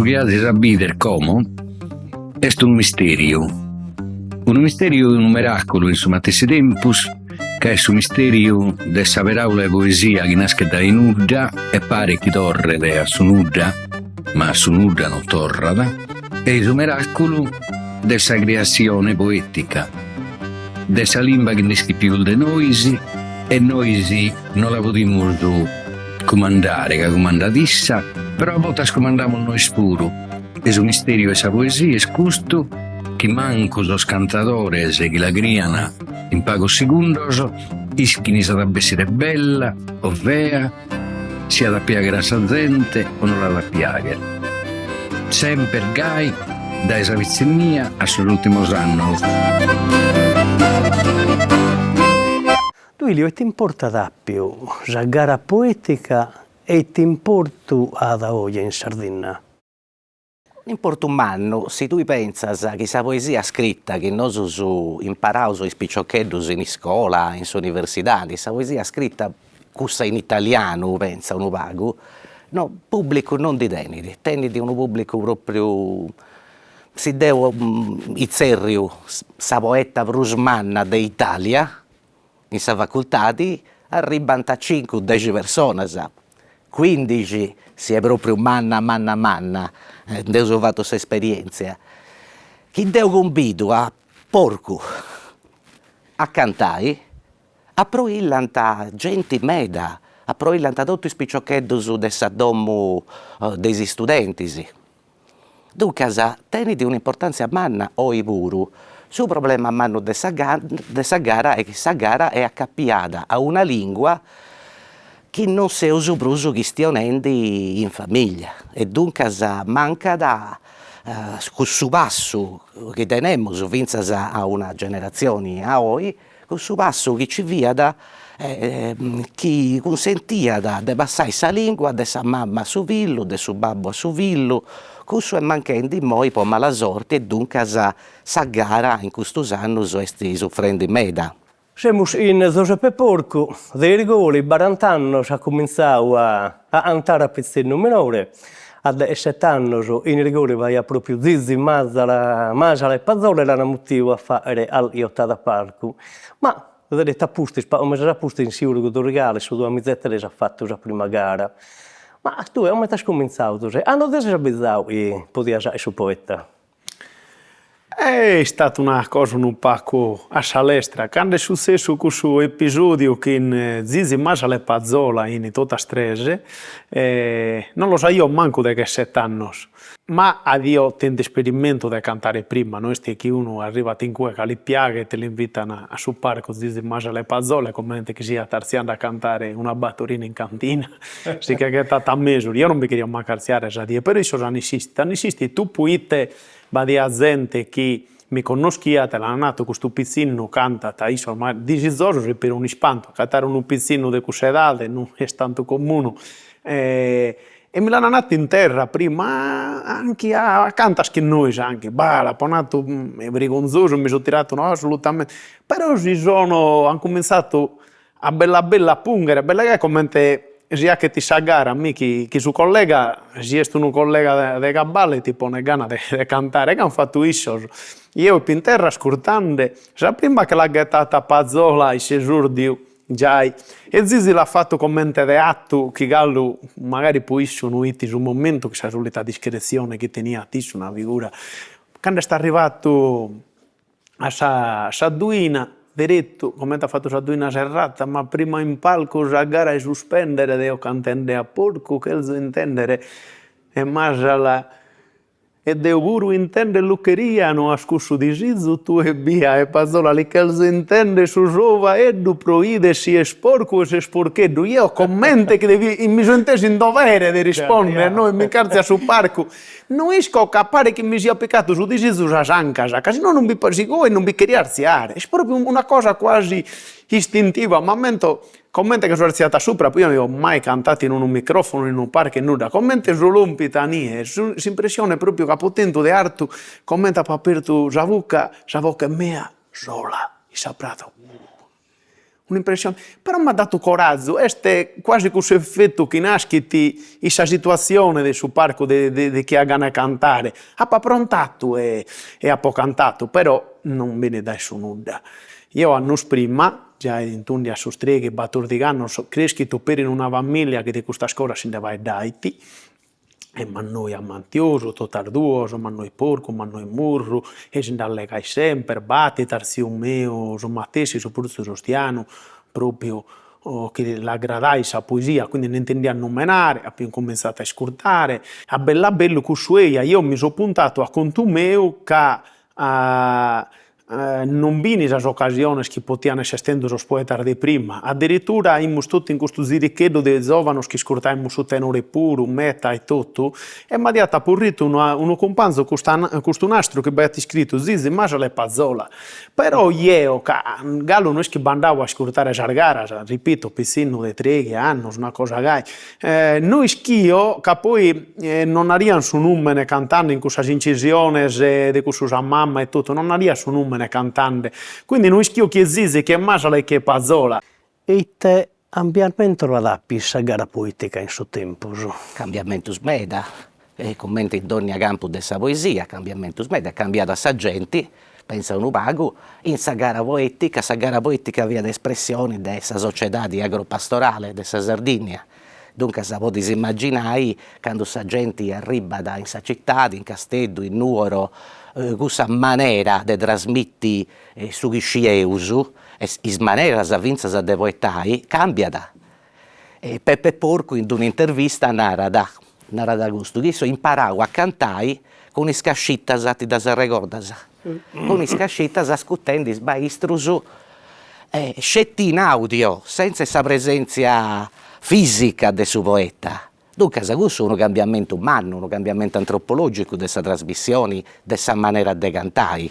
su chi ha di saber come è un misterio. Un misterio e un miracolo in suo stesso tempo, che è il misterio della paraula e poesia che nasce da nuda e pare che torre a su nuda, ma su nuda non torra, e il miracolo della creazione poetica, della lingua che nasce più di noi e noi non la potremmo comandare, che comandatissa, però a volte scomandiamo noi spuro. È un misterio questa poesia, è questo che manco los cantadores che la criano in pochi secondi, ischini sa da essere bella o vea, sia da piagare a sa gente o non la da piagare. Sempre gai, da esa vizzemia a sul ultimo anno. Duilio, e ti importa da più la gara poetica e ti importa ad oggi in Sardegna? Importa un anno, se tu pensi che questa poesia scritta che noi impariamo in spiccioccheddos in scuola, in università, questa poesia scritta cussa in italiano, pensa uno vago, no, pubblico non di tenidi un pubblico proprio, si deve Izerriu, sa poeta prusmanna d'Italia, in sa facoltà, arrivano a 5-10 persone, 15 si è proprio manna, Deus ho fatto questa esperienza. Chi devo convido a porco a cantare, a proillanta gente meda, a proillanta tutti i spiccioccheddos dessa domo dei studenti. Dunque, tenete un'importanza manna o i buru. Sul problema manno dessa gara è che questa gara è accappiata a una lingua che non si è usubruso gestionendi in famiglia e dunque manca da questo passo che teniamo vinzas a una generazione a oggi, questo passo che ci via da chi consentia di passare questa lingua da sa mamma a su villo, da suo babbo a su villo, questo è mancando mo po' mala sorte e dunque sa gara in questo anno sti soffrendo meda. Siamo in Giuseppe Porco, dei rigori, 40 anni ha cominciato a andare a pezzino minore, a 7 anni in rigore vai proprio Zizi, Masala e Pazzola erano motivo a fare all'Iotta Parco. Ma vedete, come si è posto in sicuro che regalo su due amichette le ha fatto la prima gara. Ma tu, come hai cominciato? Hanno deciso e potevi essere su poeta? È stata una cosa un po' a salestra. Quando è successo questo episodio che in Zizi Masala e Pazzola in tutta strese, non lo so io manco di che 7 anni, ma io tento esperimento di cantare prima, no? Che uno arriva in cui che li piace e te li invitano a su parco Zizi Masala e Pazzola, come che sia tarziando a cantare una battorina in cantina, sì che è stata a mesura. Io non mi voglio mai calziare a dire, però io non esisti, tu puoi te a gente che mi conoscia, te l'hanno nato questo pizzino, canta, ma dici zoro per un ispanto, cantare un pizzino di questa età non è tanto comune. E me l'hanno nato in terra prima, anche a cantare che noi, anche, l'ha ponato vergognoso, mi sono tirato, no, assolutamente. Però hanno cominciato a bella pungere, bella che come sia che ti sa gara, a me che su collega, se è un collega di Gaballe, ti pone gana di cantare, che hanno fatto isso. Io in terra ascoltando, sa prima che l'ha gettata a Pazzola, e si esordio, già, e Zizi l'ha fatto commento di atto, che Gallo magari può essere un momento che sa solita discrezione che tenia a una figura. Quando è arrivato a Saduina, diretto, come ha fatto Saduina Serrata, ma prima in palco la gara è sospendere, devo cantare a porco, che lo intendere, e Masala, e devo pure intendere luccheria, non ha scusso di Zizu, tu e via, e Pazzola, li che lo intende su giova, e du proide si è sporco e si è sporcheddu. Io commento che mi sono inteso in dovere di rispondere, noi mi carzia su parco. Non esco a pare che mi sia peccato su di Zizu a Sancasa, che se no non mi persigo e non mi queria arziare. È proprio una cosa quasi istintiva, ma commenta che sono arziata sopra, poi non avevo mai cantato in un microfono, in un parco, nulla. Commenta sull'ompita, si impressione proprio che potendo di arte, commenta per aperto la bocca mia sola, e saprato. un'impressione, però mi ha dato coraggio, è quasi questo effetto che nasce in questa situazione del suo parco di chi ha gana a cantare, ha approntato e ha poi cantato, però non me ne dai su nulla. Io anni prima, già in tundi a sostreghe, Batordigano, cresciuto per in una famiglia che di questa scuola si andava daiti, e ma noi amantioso, totarduoso, ma noi porco, ma noi murru, e si dallegai sempre, batti, tarzio mio, so Mattesi, soprattutto Sostiano, proprio che l'aggradai sa poesia, quindi ne intendia nominare, abbiamo cominciato a ascoltare, a bella bello con sueia, io mi sono puntato a conto mio che non bini le occasioni che potevano estendere i poeti di prima, addirittura abbiamo tutti in questo zirichedo di giovani che ascoltavano su tenore puro, meta e tutto, e mi ha dato porrito uno companzo questo nastro che aveva scritto Zizi Masala e Pazzola, però io, Gallo non è che andavo a ascoltare Sargara, ripeto, piccino di 3 anni, una cosa gai, noi schio che poi non arrivano su numere cantando in queste incisioni di questa mamma e tutto, non arrivano su numere cantante, quindi non schio che Zizi, che Masala e che Pazzola. E te ampiamente lo adappi a gara poetica in suo tempo? Cambiamentus meda, commenti in ogni campo della poesia, cambiamentus meda, è cambiata sa gente, pensa un vago, in sa gara poetica via espressioni della società di agropastorale della Sardegna. Dunque, se potete immaginare, quando sa gente arriva da in sa città, in Castello, in Nuoro, questa maniera di trasmettere su chi scieusu, e in maniera sa vinza de poetai, cambia da. Peppe Porco in un'intervista narra da gusto, che io imparavo a cantare con i scascittas ti da se ricordas, con i scascittas ascoltando i sbaistrus, scetti in audio, senza essa presenza fisica del suo poeta. Dunque, questo è un cambiamento umano, un cambiamento antropologico di questa trasmissione, di questa maniera di cantare.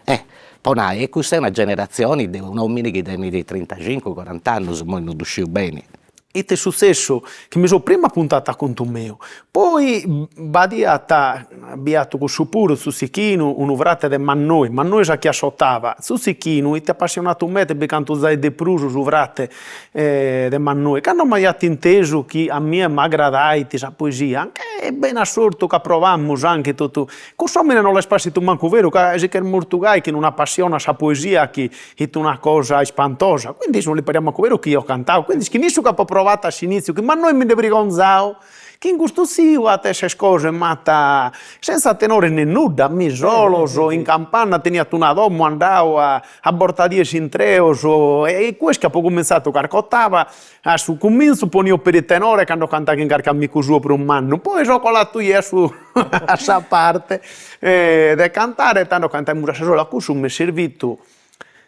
E questa è una generazione di uomini che hanno di 35-40 anni, non lo uscivo bene. E è successo che mi sono prima puntata a conto mio, poi badiata abbiato con su puro su Sicchino un uvrate de Mannoi sa che assottava su Sicchino e ti appassionato un mete beccanto zai de pruso su uvrate de Mannoi che hanno mai inteso che a me mi aggradai sa poesia anche è ben assorto che provammo anche tutto questo non l'ho spasito manco vero che è il mortugai che non appassiona sa poesia che è una cosa spantosa quindi non le parliamo manco vero che io cantavo quindi schinisco che provata all'inizio che ma noi mi debrigonzao che in questo sì a te se cose matta senza tenore né nuda mi solo so in campagna teniato una domo andavo a bortadiesi in treo e questo che poi cominciato carcottava a su comincio ponio per il tenore quando cantavo in carcamico suo per un anno poi so con la tua su a sa parte da cantare tanto cantai mura sola questo mi è servito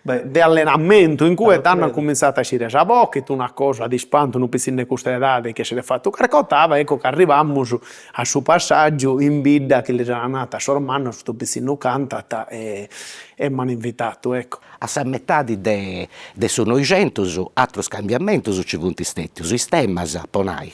di allenamento in cui hanno cominciato a uscire a bocca, una cosa di spanto, non pensare in questa età che si è fatto carcottava, ecco che arriviamo al suo passaggio in bidda che le era nata a Sormano, sto pensando cantata e mi hanno invitato, ecco. A sa metà de su 900 altri cambiamenti ci punti stetti, i stemmas ponai.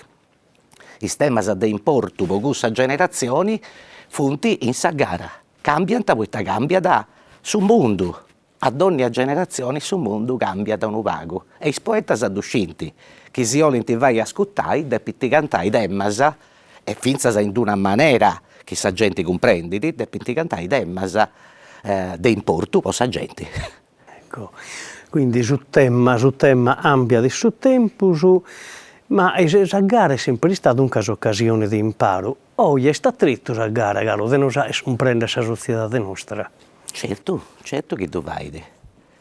I stemmas de importo per questa generazione funti in sa gara. Cambiano, poi cambia da su mondo. Ad ogni generazione sul mondo cambia da un vago. E i poeti aduscinti, che si vogliono vai a ascoltare, depi cantare demmasa, e finza in una maniera che sa gente comprendi, depi cantare demmasa de importo o sa gente. Ecco, quindi su tema ampia di suo tempo, ma la gara è sempre stata un'occasione di imparo. Oggi è stato tritto la gara, Galo, di non comprendere la società nostra. Certo che dovete.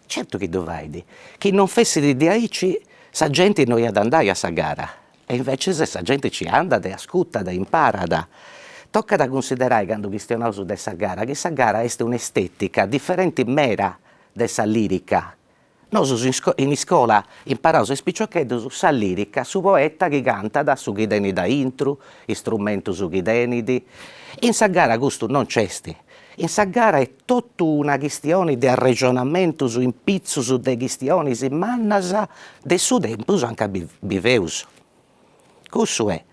Certo che dovete. Che non fosse di aici, sa gente non ad andare a sa gara. E invece se sa gente ci anda, da ascolta, da impara, da... Tocca da considerare, quando questionavo su questa gara, che sa gara è un'estetica differente mera dessa lirica. Noi in scuola impariamo a spicciocchetti su sa lirica, su poeta che canta da su chideni da intro, strumento su chideni. In sa gara questo non c'è. In sa gara è tutta una questione di arragionamento su impizzo su de questioni si mannasa de su tempo anche viveus. Questo è.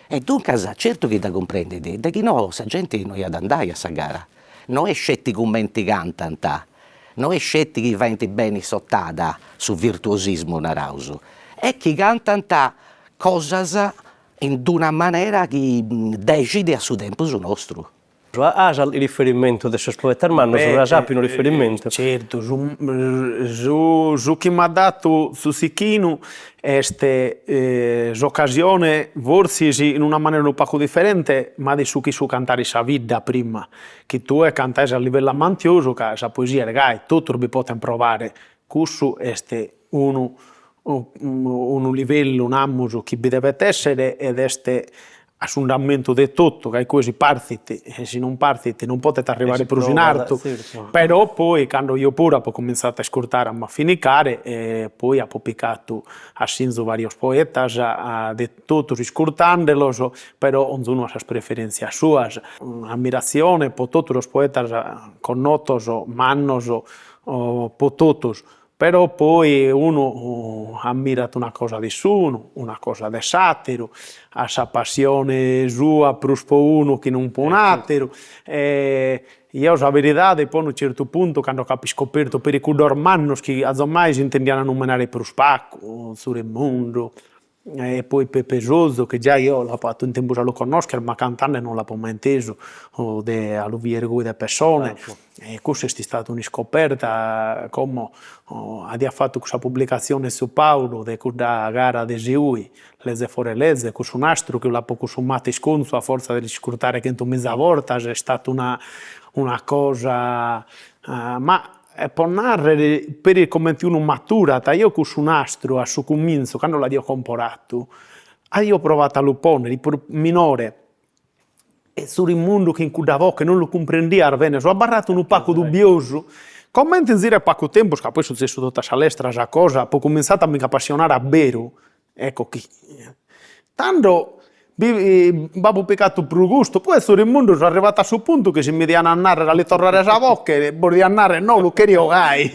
E dunque certo che da comprendere, da che no, sa gente non è ad andare a sa gara. Non è scetti commenti cantanta. non è scetti che vanno bene sottada su virtuosismo narauso, è che cantano cose in una maniera che decide a suo tempo su nostro. Ha il riferimento del poeta armano, su sappi un riferimento. Certo, su chi mi ha dato su Sicchino queste occasioni, forse in una maniera un po' differente, ma di su chi su cantare sa vita prima, che tu cantai a livello amantioso, che la poesia, ragazzi, tutto lo potete provare, questo è un livello, un ammuso che deve essere ed è assundamento di tutto, che è così partiti, e se non partiti non potete arrivare più in alto, però poi quando io pure ho cominciato a ascoltare, a finicare, poi ho pubblicato a senso vari poeti, di tutto ascoltandolo, però ognuno ha le preferenze sue, un'ammirazione per tutti i poeti connotos, mannos, per tutti. Però poi uno ammira una cosa di suono, una cosa di satiro, ha la passione sua per uno che non può un altro. Io la verità, poi a un certo punto, quando ho scoperto per i cudormannos che ormai si intendiano nominare per spacco, Surimondo, e poi Pepe Sozzo, che già io l'ho fatto in tempo già lo conosco, ma cantando non l'ho mai inteso, all'uviergo delle persone. E questa è stata una scoperta, come ha fatto questa pubblicazione su Paolo, di questa gara di Giui, Leze fuori Leze, con un astro che l'ha consumato sconso a forza di scrutare che in mezza volta, è stata una cosa, ma può narrare per come uno matura, io con un astro a suo comincio, quando l'ho comprato, io ho provato a lo ponere per minore, e sul mondo che in cui che non lo comprendia bene, ho barrato un pacco dubbioso, come in dire poco tempo, che poi è successo tutta questa cosa, ho cominciato a mi appassionare a vero, ecco qui. Tanto Babbo peccato per gusto, poi sul mondo sono arrivato a suo punto che se mi diano a narrare alle torrare a bocca, vorrei andare no, lo che io gai.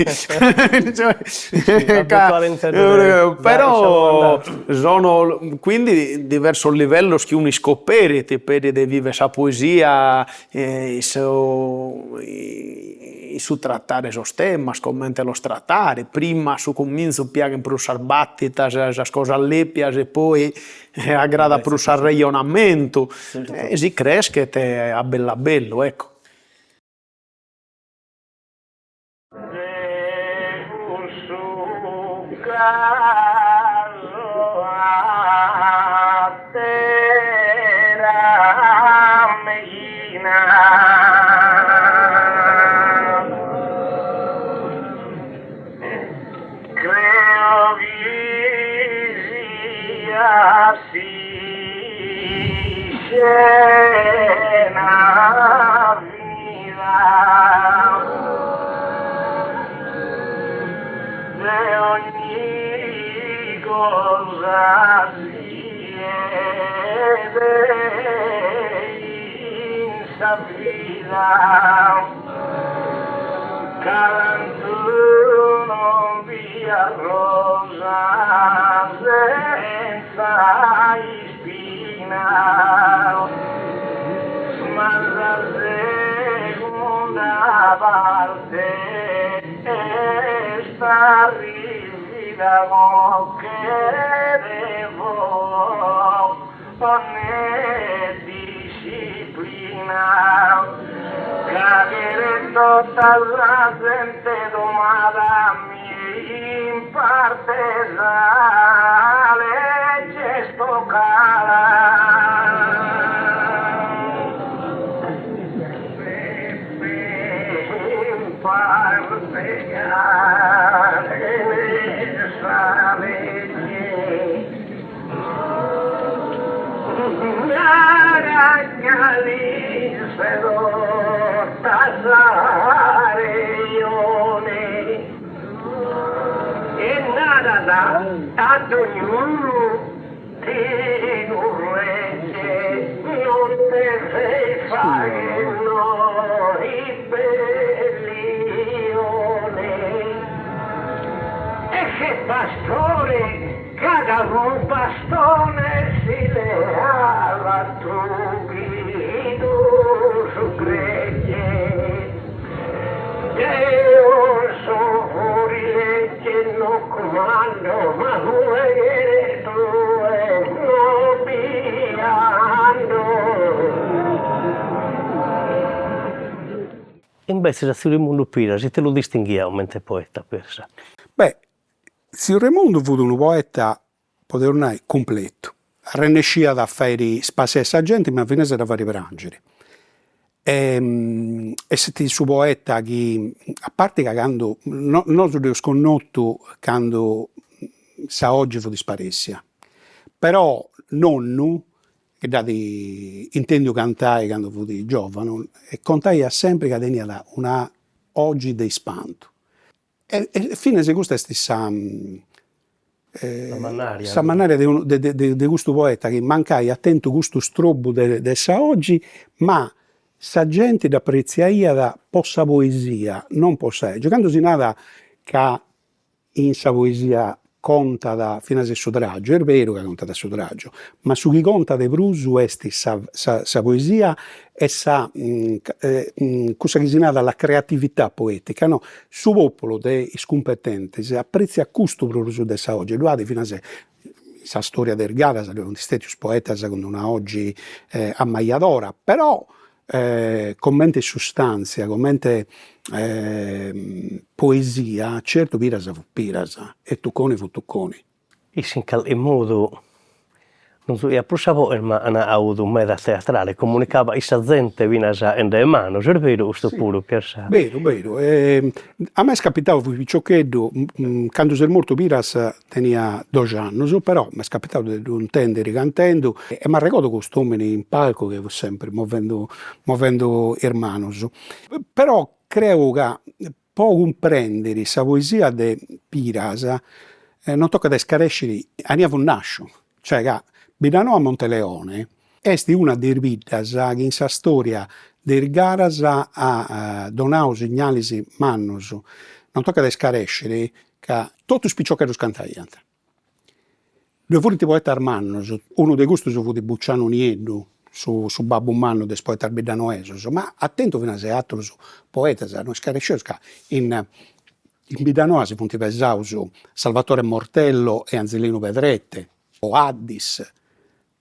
Però sono quindi diverso livello che uno scopre, ti pede di vivere la poesia su trattare questi temi, come lo trattare, prima su comincio piagano per usare battite, le cose all'eppias e poi aggrada per usare ragionamento, e si cresce che è bello, ecco. Calantuno via rosa senza spina, ma la seconda parte sta rivida che devo ponere disciplina. Cagere tutta la gente domanda mi in parte la legge sto cala. In parte la legge Tasarione e nada da ad ognuno ti urrece non te sei fagno ribellione e che pastore cada un bastone si leava trughino su gregge e un comando, ma vuoi tu non piando. Invece da Raimundo Pira, se te lo distinguiamo mentre poeta, pensa. Beh, se Raimundo fu un poeta, potevo dire, completo. Rennescia da fare spazi a gente, ma fine da fare piangere. E se ti su poeta che, a parte che quando, non sono sconnotto quando sa oggi fu disparessia, però nonno, che da di, intendo cantare quando fu di giovane, e contai sempre che tenia una oggi di spanto. E fine se questa è stessa sa mannaria di questo poeta che mancai attento questo strobo de sa oggi, ma sa gente da apprezzia da possa poesia, non possa. Giocandosi nada che in sa poesia conta da fino a su draggio, è vero che conta da su draggio, ma su chi conta de prusu esti sa poesia e sa cosa che si nada la creatività poetica, no? Su popolo dei scompetenti si apprezza questo prusu de sa oggi, lo ha fino a se sa storia del Garas, sono stati poeta secondo una oggi ammaiadora, però commente sostanza, commente poesia, certo Pirasa fu Pirasa e Tucconi fu Tucconi. E in modo, non so, a poi ma hanno avuto un mezzo teatrale, comunicava questa gente vinasa in le mani, è vero questo pure, pensa. Vero, vero. A me è capitato fu piccioccheddo, quando si è morto Piras tenia 12 anni, però mi è capitato di intendere cantando e mi ricordo questo uomo in palco che fu sempre muovendo hermanos. Però credo che può comprendere questa poesia di Piras, non tocca da scarescere a Nia von Nascio, cioè che Bidano a Monteleone è una delle vite che in sa storia del Garas a donau segnalisi mannos, non tocca da scarescere che tutti i piccioccheros cantaiant. Due furono poeta armannos, uno dei gusti fu di Bucciano Nieddu, su Babbo Manno des poeta bidanoesos, ma attento fino a se altri poetas non scaresceros che in Bidanoa si punti pesaus Salvatore Mortello e Anzelino Pedrette, o Addis,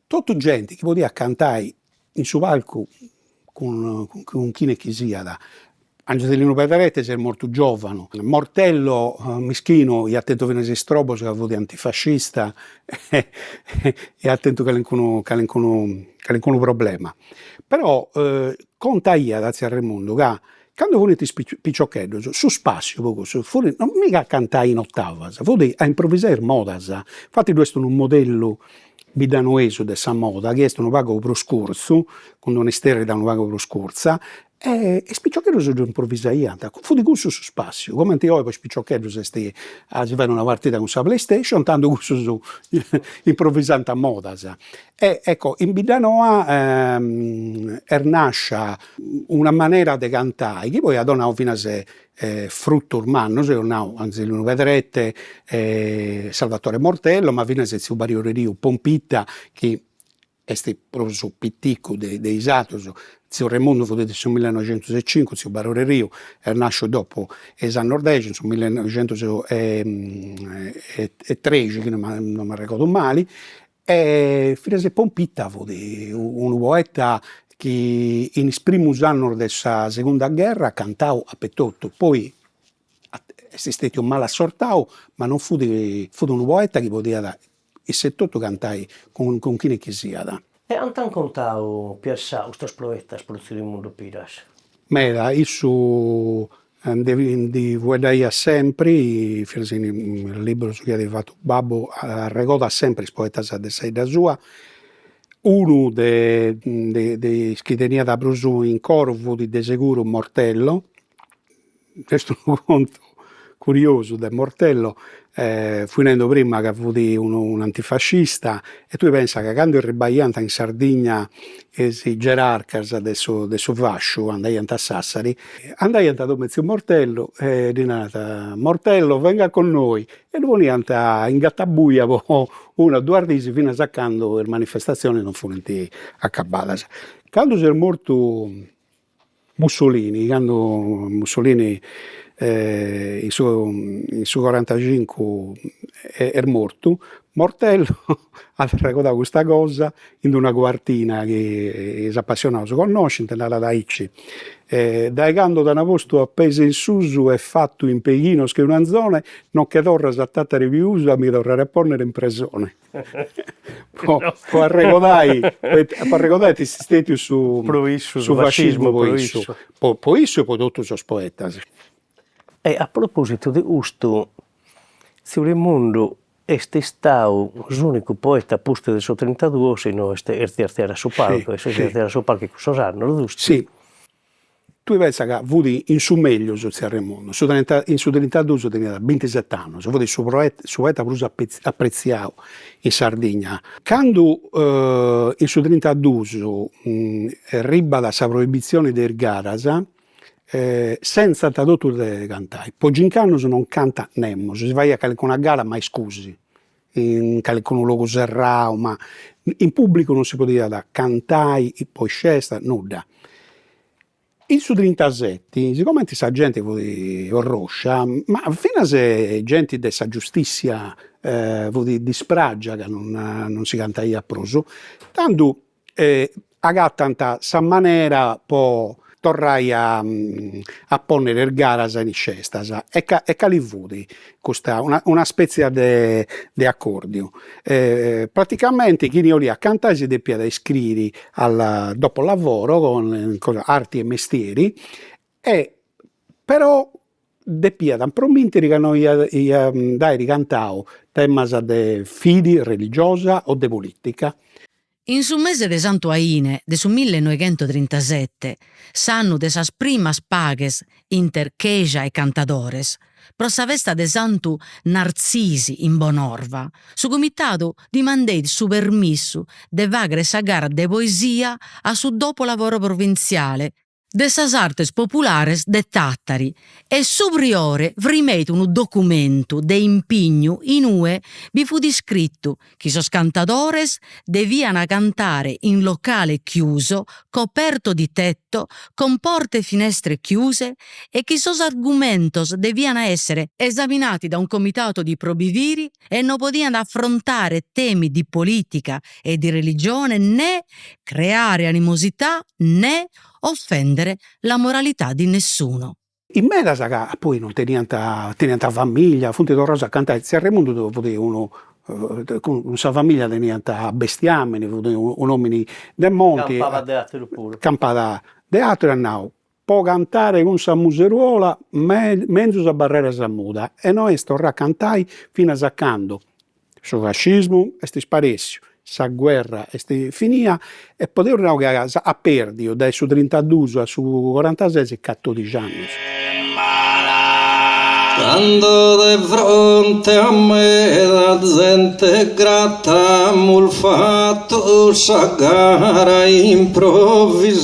tutta gente che poteva cantare in su palco con chi ne chi sia. Angelino Pedrette si è morto giovane, Mortello, mischino, è attento fino a se strobos che ha avuto antifascista e attento che non problema. Però contaia grazie a Raimondo che quando volete piccioccheddos, su spazio, non mica a cantare in ottavas, volete a improvvisare modas. Infatti questo è un modello bidanoeso di questa moda, che è un vago pro scorso, con un estere da un vago pro scorsa, e spiccioccheddos improvvisaiant, fu di gusto su spazio, come antioi poi spiccioccheddos a giocare una partita con sa PlayStation, tanto gusto su improvvisante a modas. E ecco, in Bidanoa nasce una maniera di cantare, che poi ha donato fino a se frutto urmano, se donau Anzelino Pedrette, Salvatore Mortello, ma fino a se su barriorerio Pompitta, che è proprio su pittico dei Satos, zio Raimondo fu del 1905, zio Barrorerio nasce dopo es'anno ordece, nel 1913, che non mi ricordo male, e fino a se Pompitta fu un poeta che in primus anni della seconda guerra cantò a petotto, poi è stato un mal assortato, ma non fu un poeta che poteva e se tutto cantai con chi ne chi sia. E antan contau piassau questi poetas per Raimundo Piras? Meda, isso di guardaia sempre, il libro che ha fatto Babbo ricorda sempre i poetas de saida sua. Uno de che tenia da Brusu in Corvo di sicuro Mortello, questo è un conto curioso del Mortello, finendo prima che fu un antifascista, e tu pensi che quando ribaianta in Sardegna i gerarcas del suo fascio andaiant a Sassari, andaiant a domezio Mortello e dinata Mortello venga con noi, e lo poniant in gattabuia una o due ardisi fino a quando le manifestazioni non furono accabadas. Quando si è morto Mussolini, quando Mussolini in su 45 è morto. Mortello ha ricordato questa cosa in una quartina che si appassionava, si conosce, andava da Icci. Dai canto da una posto appese in susu e fatto in peghino che una zona, non che torra sattata riviusa, mi torra a porre in presione. Può ricordare ti stati su fascismo, poi tutto sono poeta. E a proposito di questo, se il mondo è stato l'unico poeta posto del suo 32, se no è terziare su palco, e se terziare su palco con Sosanno, giusto? Sì. Tu pensi che vudi in su meglio su Raimondo, in su 32 tenia 27 anni, vudi su poeta più apprezzato in Sardegna. Quando in su 32 riba la proibizione del garas, senza tradotto di cantare. Poi Gincanos non canta nemmeno, si va a con una gara mai scusi, con un luogo serrato, ma in pubblico non si poteva cantare, poi scesta, nulla. In su 37, siccome questa gente fu roscia, ma fino a se gente della giustizia di spragia che non si cantava a proso, tanto agattanta sa maniera poi torrai a ponere il garas in scestas e calivudi questa una specie di accordio. Praticamente chi lì a cantare si deve da iscrivere dopo il lavoro con arti e mestieri, però deve da promettere che noi dai ricantao temas de fidi religiosa o de politica. In su mese de Santo Aine, de su 1937, s'annu de sas primas pages inter cheja e cantadores, pro sa festa de Santu Narcisi in Bonorva, su comitatu dimandeit su permissu de vagre sa gara de poesia a su dopo lavoro provinziale de sas artes populares de Tattari e su priore vrimeit unu documentu de impignu in ue vi fu descrittu chi sos cantadores devian cantare in locale chiuso, coperto di tetto, con porte e finestre chiuse e chi sos argumentos devian essere esaminati da un comitato di probiviri e non podian affrontare temi di politica e di religione né creare animosità né offendere la moralità di nessuno. In mera saga poi non tenianta famiglia, fonte di rosa a cantare, si Raimondo dove uno con sua famiglia tenianta bestiame, un uomini del monte. Campava teatro pure. Campava teatro e now. Può cantare con sa museruola, mezzo sa barriera sa muda. E noi storrà a cantare fino a saccando. Su fascismo e sti sparessio. Sa guerra è finita e potevano che a perdio dai su 32 a su 46 e 14 anni. Quando di fronte a me la gente gratta m'ho fatto sa gara improvvisata